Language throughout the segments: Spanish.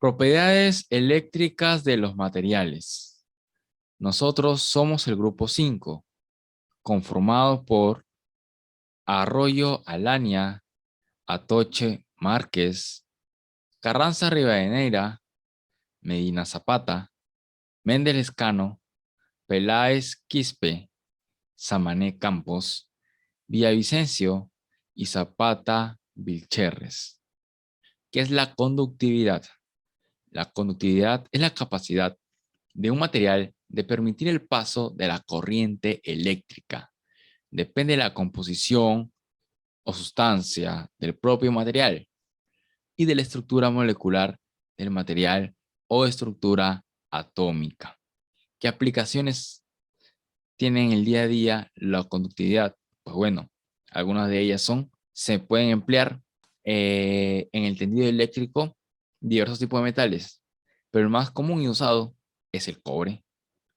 Propiedades eléctricas de los materiales. Nosotros somos el grupo 5, conformado por Arroyo Alania, Atoche Márquez, Carranza Rivadeneira, Medina Zapata, Méndez Lescano, Peláez Quispe, Samané Campos, Villavicencio y Zapata Vilcherres. ¿Qué es la conductividad? La conductividad es la capacidad de un material de permitir el paso de la corriente eléctrica. Depende de la composición o sustancia del propio material y de la estructura molecular del material o estructura atómica. ¿Qué aplicaciones tiene en el día a día la conductividad? Pues bueno, algunas de ellas se pueden emplear en el tendido eléctrico diversos tipos de metales, pero el más común y usado es el cobre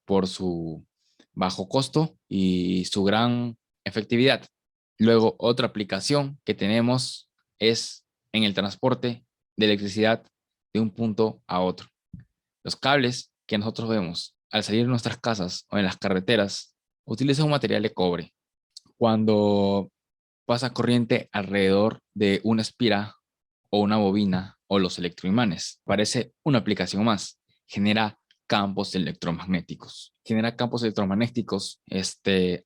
por su bajo costo y su gran efectividad. Luego, otra aplicación que tenemos es en el transporte de electricidad de un punto a otro. Los cables que nosotros vemos al salir de nuestras casas o en las carreteras utilizan un material de cobre. Cuando pasa corriente alrededor de una espira o una bobina o los electroimanes, parece una aplicación más. Genera campos electromagnéticos. Genera campos electromagnéticos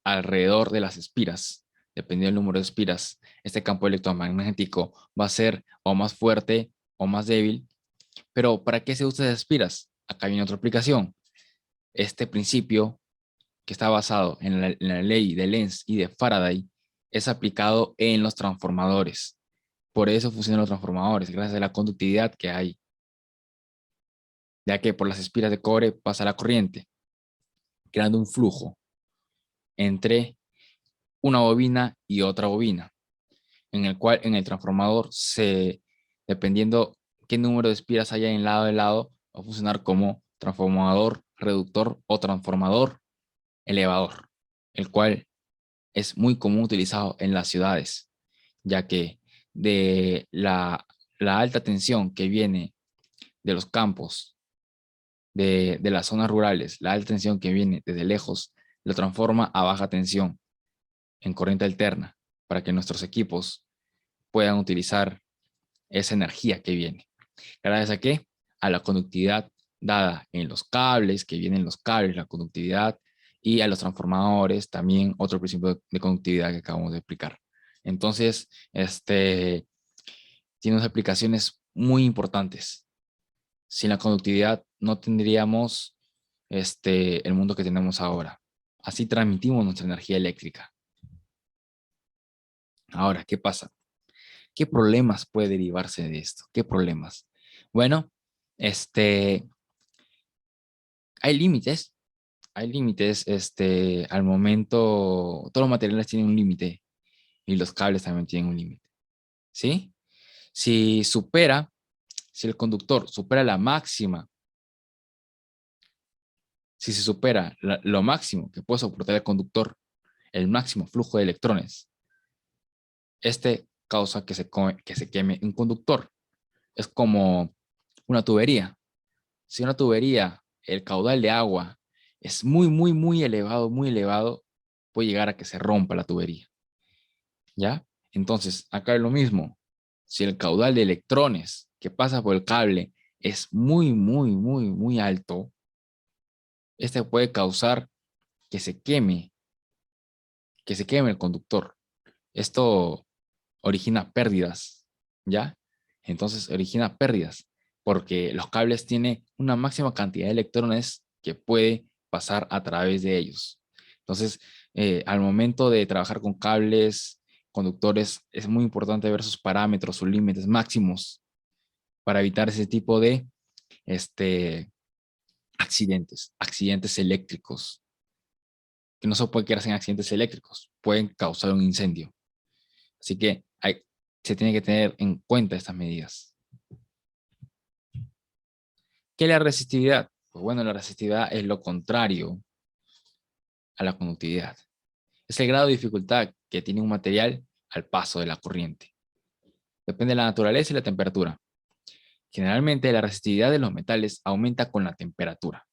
alrededor de las espiras. Dependiendo del número de espiras, este campo electromagnético va a ser o más fuerte o más débil. Pero ¿para qué se usa esas espiras? Acá viene otra aplicación. Este principio, que está basado en la ley de Lenz y de Faraday, es aplicado en los transformadores. Por eso funcionan los transformadores, gracias a la conductividad que hay, ya que por las espiras de cobre pasa la corriente, creando un flujo entre una bobina y otra bobina, en el cual en el transformador, dependiendo qué número de espiras haya en lado de lado, va a funcionar como transformador, reductor o transformador elevador, el cual es muy común utilizado en las ciudades, ya que de la alta tensión que viene de los campos, de las zonas rurales, la alta tensión que viene desde lejos, lo transforma a baja tensión en corriente alterna para que nuestros equipos puedan utilizar esa energía que viene. ¿Gracias a qué? A la conductividad dada en los cables, que vienen los cables, la conductividad, y a los transformadores, también otro principio de conductividad que acabamos de explicar. Entonces, tiene unas aplicaciones muy importantes. Sin la conductividad no tendríamos el mundo que tenemos ahora. Así transmitimos nuestra energía eléctrica. Ahora, ¿qué pasa? ¿Qué problemas puede derivarse de esto? ¿Qué problemas? Bueno, hay límites. Hay límites, al momento, todos los materiales tienen un límite y los cables también tienen un límite, ¿sí? Si supera, si el conductor supera la máxima, si se supera lo máximo que puede soportar el conductor, el máximo flujo de electrones, causa que se queme un conductor. Es como una tubería. Si una tubería, el caudal de agua es muy elevado, puede llegar a que se rompa la tubería. ¿Ya? Entonces, acá es lo mismo. Si el caudal de electrones que pasa por el cable es muy alto, este puede causar que que se queme el conductor. Esto origina pérdidas, ¿ya? Entonces origina pérdidas porque los cables tienen una máxima cantidad de electrones que puede pasar a través de ellos. Entonces, al momento de trabajar con cables, conductores, es muy importante ver sus parámetros, sus límites máximos para evitar ese tipo de accidentes eléctricos, que no se puede quedar sin accidentes eléctricos, pueden causar un incendio. Así que se tiene que tener en cuenta estas medidas. ¿Qué es la resistividad? Pues bueno, la resistividad es lo contrario a la conductividad. Es el grado de dificultad que tiene un material al paso de la corriente. Depende de la naturaleza y la temperatura. Generalmente la resistividad de los metales aumenta con la temperatura.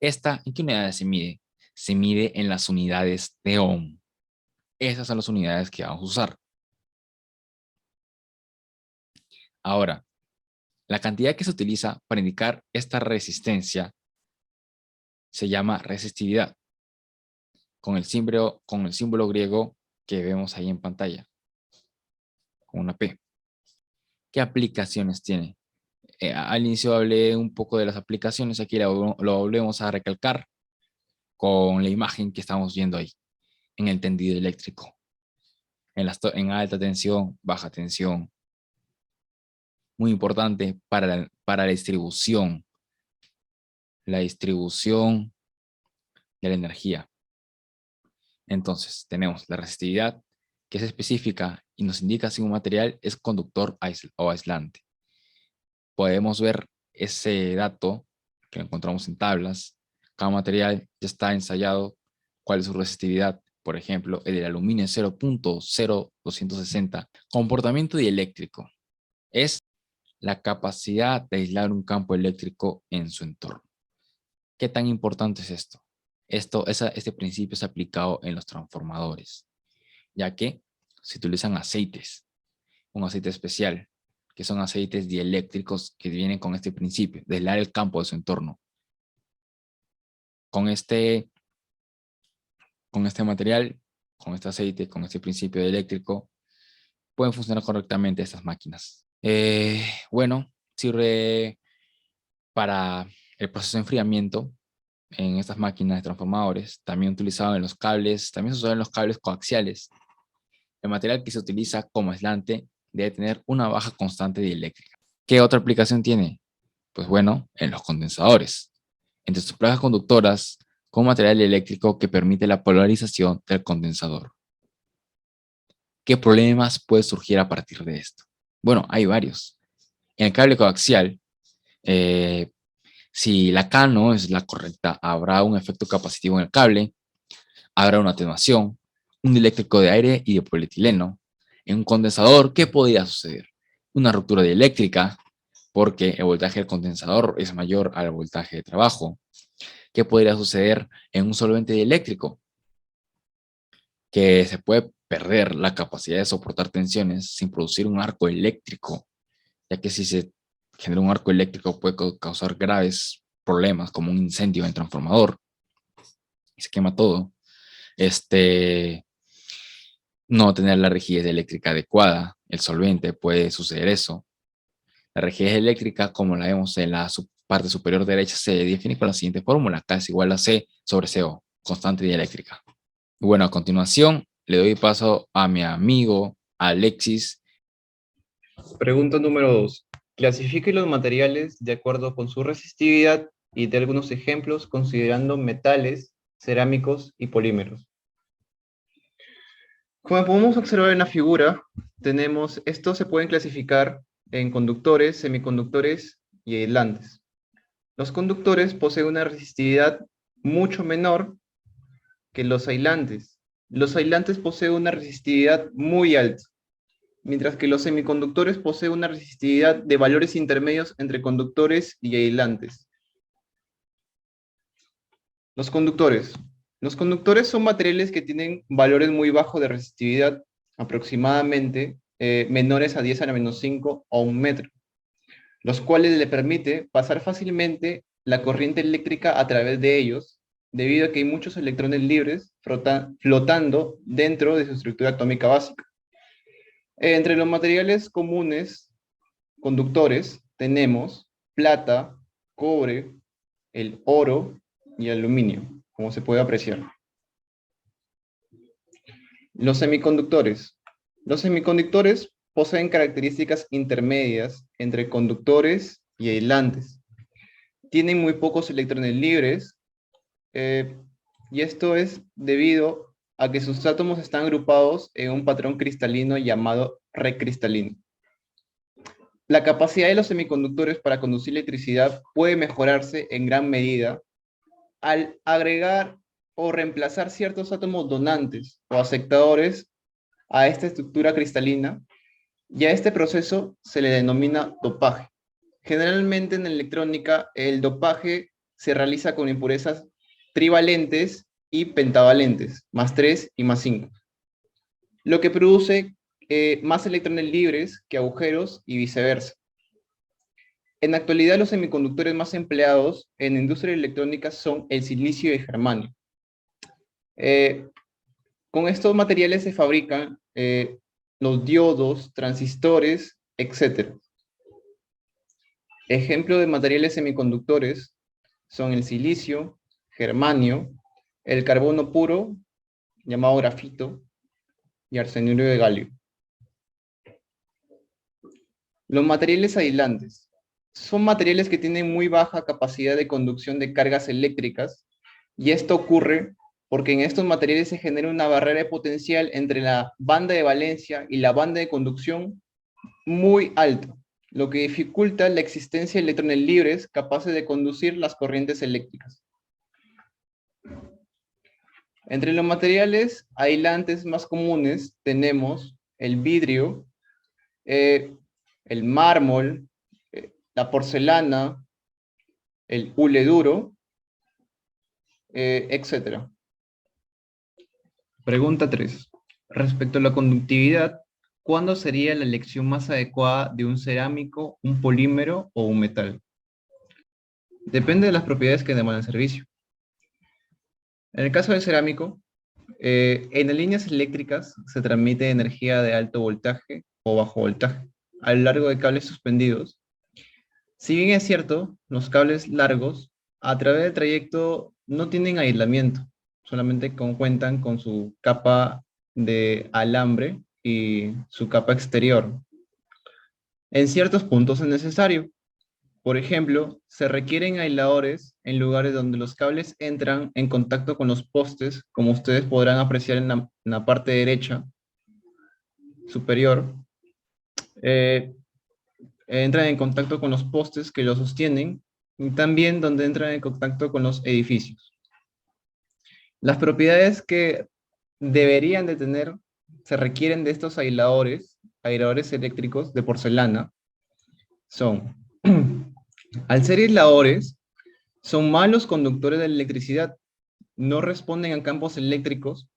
¿Esta en qué unidades se mide? Se mide en las unidades de ohm. Esas son las unidades que vamos a usar. Ahora, la cantidad que se utiliza para indicar esta resistencia se llama resistividad, con el símbolo griego que vemos ahí en pantalla, con una P. ¿Qué aplicaciones tiene? Al inicio hablé un poco de las aplicaciones, aquí lo volvemos a recalcar con la imagen que estamos viendo ahí, en el tendido eléctrico, en alta tensión, baja tensión. Muy importante para la distribución de la energía. Entonces, tenemos la resistividad, que es específica y nos indica si un material es conductor o aislante. Podemos ver ese dato que lo encontramos en tablas. Cada material ya está ensayado cuál es su resistividad. Por ejemplo, el del aluminio es 0.0260. Comportamiento dieléctrico es la capacidad de aislar un campo eléctrico en su entorno. ¿Qué tan importante es esto? Este principio es aplicado en los transformadores, ya que se utilizan aceites, un aceite especial, que son aceites dieléctricos que vienen con este principio, de aislar el campo de su entorno. Con este material, con este aceite, con este principio dieléctrico, pueden funcionar correctamente estas máquinas. Bueno, sirve para el proceso de enfriamiento en estas máquinas de transformadores, también utilizado en los cables, también se usa en los cables coaxiales. El material que se utiliza como aislante debe tener una baja constante dieléctrica. ¿Qué otra aplicación tiene? Pues bueno, en los condensadores. Entre sus placas conductoras, con material eléctrico que permite la polarización del condensador. ¿Qué problemas puede surgir a partir de esto? Bueno, hay varios. En el cable coaxial, si la K no es la correcta, habrá un efecto capacitivo en el cable, habrá una atenuación, un dieléctrico de aire y de polietileno. En un condensador, ¿qué podría suceder? Una ruptura dieléctrica, porque el voltaje del condensador es mayor al voltaje de trabajo. ¿Qué podría suceder en un solvente dieléctrico? Que se puede perder la capacidad de soportar tensiones sin producir un arco eléctrico, ya que si se genera un arco eléctrico puede causar graves problemas como un incendio en el transformador y se quema todo. No tener la rigidez eléctrica adecuada, el solvente, puede suceder eso. La rigidez eléctrica, como la vemos en la parte superior derecha, se define con la siguiente fórmula: K es igual a C sobre CO, constante dieléctrica. Bueno, a continuación le doy paso a mi amigo Alexis. Pregunta número 2. Clasifique los materiales de acuerdo con su resistividad y dé algunos ejemplos considerando metales, cerámicos y polímeros. Como podemos observar en la figura, estos se pueden clasificar en conductores, semiconductores y aislantes. Los conductores poseen una resistividad mucho menor que los aislantes. Los aislantes poseen una resistividad muy alta, mientras que los semiconductores poseen una resistividad de valores intermedios entre conductores y aislantes. Los conductores. Los conductores son materiales que tienen valores muy bajos de resistividad, aproximadamente menores a 10 a la menos 5 o 1 metro, los cuales le permite pasar fácilmente la corriente eléctrica a través de ellos, debido a que hay muchos electrones libres flotando dentro de su estructura atómica básica. Entre los materiales comunes conductores tenemos plata, cobre, el oro y el aluminio, como se puede apreciar. Los semiconductores. Los semiconductores poseen características intermedias entre conductores y aislantes. Tienen muy pocos electrones libres, y esto es debido a que sus átomos están agrupados en un patrón cristalino llamado red cristalino. La capacidad de los semiconductores para conducir electricidad puede mejorarse en gran medida al agregar o reemplazar ciertos átomos donantes o aceptadores a esta estructura cristalina Y a este proceso se le denomina dopaje. Generalmente en electrónica el dopaje se realiza con impurezas trivalentes y pentavalentes, más 3 y más 5, lo que produce más electrones libres que agujeros y viceversa. En la actualidad los semiconductores más empleados en la industria electrónica son el silicio y el germanio. Con estos materiales se fabrican los diodos, transistores, etc. Ejemplos de materiales semiconductores son el silicio, germanio, el carbono puro, llamado grafito, y arsenuro de galio. Los materiales aislantes son materiales que tienen muy baja capacidad de conducción de cargas eléctricas, y esto ocurre porque en estos materiales se genera una barrera de potencial entre la banda de valencia y la banda de conducción muy alta, lo que dificulta la existencia de electrones libres capaces de conducir las corrientes eléctricas. Entre los materiales aislantes más comunes tenemos el vidrio, el mármol, la porcelana, el hule duro, etc. Pregunta 3. Respecto a la conductividad, ¿cuándo sería la elección más adecuada de un cerámico, un polímero o un metal? Depende de las propiedades que demanda el servicio. En el caso del cerámico, en las líneas eléctricas se transmite energía de alto voltaje o bajo voltaje a lo largo de cables suspendidos. Si bien es cierto, los cables largos a través del trayecto no tienen aislamiento, solamente cuentan con su capa de alambre y su capa exterior. En ciertos puntos es necesario. Por ejemplo, se requieren aisladores en lugares donde los cables entran en contacto con los postes, como ustedes podrán apreciar en la parte derecha superior. Entran en contacto con los postes que los sostienen y también donde entran en contacto con los edificios. Las propiedades que deberían de tener se requieren de estos aisladores eléctricos de porcelana son, al ser aisladores, son malos conductores de electricidad, no responden a campos eléctricos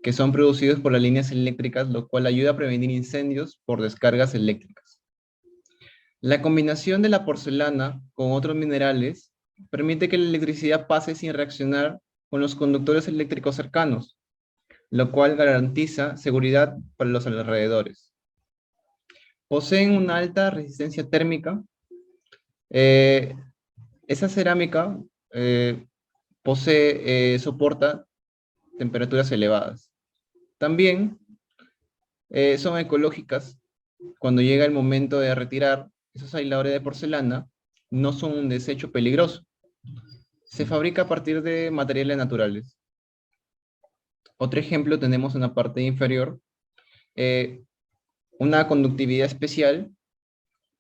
que son producidos por las líneas eléctricas, lo cual ayuda a prevenir incendios por descargas eléctricas. La combinación de la porcelana con otros minerales permite que la electricidad pase sin reaccionar con los conductores eléctricos cercanos, lo cual garantiza seguridad para los alrededores. Poseen una alta resistencia térmica. Esa cerámica soporta temperaturas elevadas. También son ecológicas. Cuando llega el momento de retirar esos aisladores de porcelana, no son un desecho peligroso. Se fabrica a partir de materiales naturales. Otro ejemplo tenemos en la parte inferior, una conductividad especial,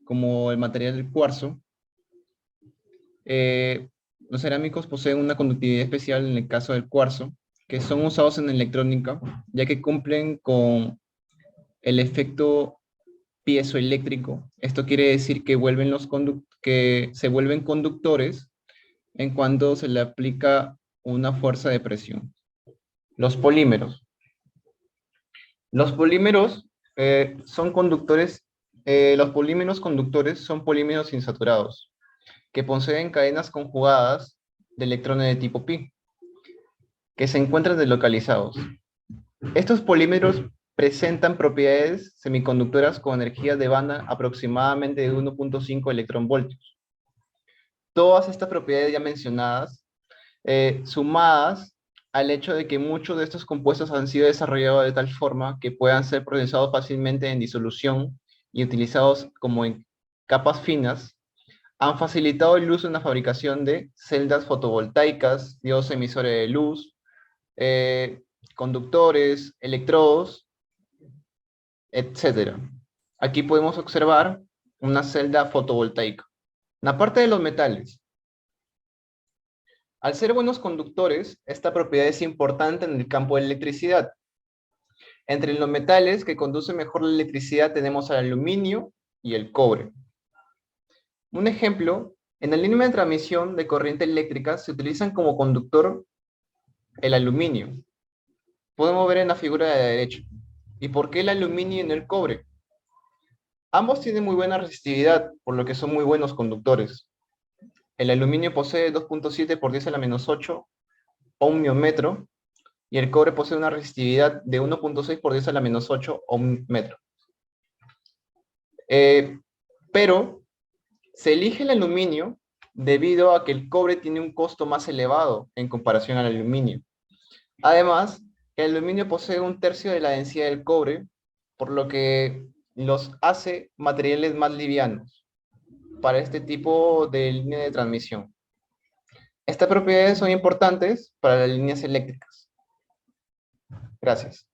como el material del cuarzo. Los cerámicos poseen una conductividad especial en el caso del cuarzo, que son usados en electrónica, ya que cumplen con el efecto piezoeléctrico. Esto quiere decir que, que se vuelven conductores en cuanto se le aplica una fuerza de presión. Los polímeros. Los polímeros son conductores, los polímeros conductores son polímeros insaturados, que poseen cadenas conjugadas de electrones de tipo pi, que se encuentran deslocalizados. Estos polímeros presentan propiedades semiconductoras con energías de banda aproximadamente de 1.5 electronvoltios. Todas estas propiedades ya mencionadas, sumadas al hecho de que muchos de estos compuestos han sido desarrollados de tal forma que puedan ser procesados fácilmente en disolución y utilizados como en capas finas, han facilitado el uso en la fabricación de celdas fotovoltaicas, diodos emisores de luz, conductores, electrodos, etc. Aquí podemos observar una celda fotovoltaica. En la parte de los metales, al ser buenos conductores, esta propiedad es importante en el campo de electricidad. Entre los metales que conducen mejor la electricidad tenemos el aluminio y el cobre. Un ejemplo, en la línea de transmisión de corriente eléctrica se utilizan como conductor el aluminio. Podemos ver en la figura de la derecha. ¿Y por qué el aluminio y no el cobre? Ambos tienen muy buena resistividad, por lo que son muy buenos conductores. El aluminio posee 2.7 por 10 a la menos 8 ohmiometro y el cobre posee una resistividad de 1.6 por 10 a la menos 8 ohmmetro. Pero se elige el aluminio debido a que el cobre tiene un costo más elevado en comparación al aluminio. Además, el aluminio posee un tercio de la densidad del cobre, por lo que los hace materiales más livianos para este tipo de línea de transmisión. Estas propiedades son importantes para las líneas eléctricas. Gracias.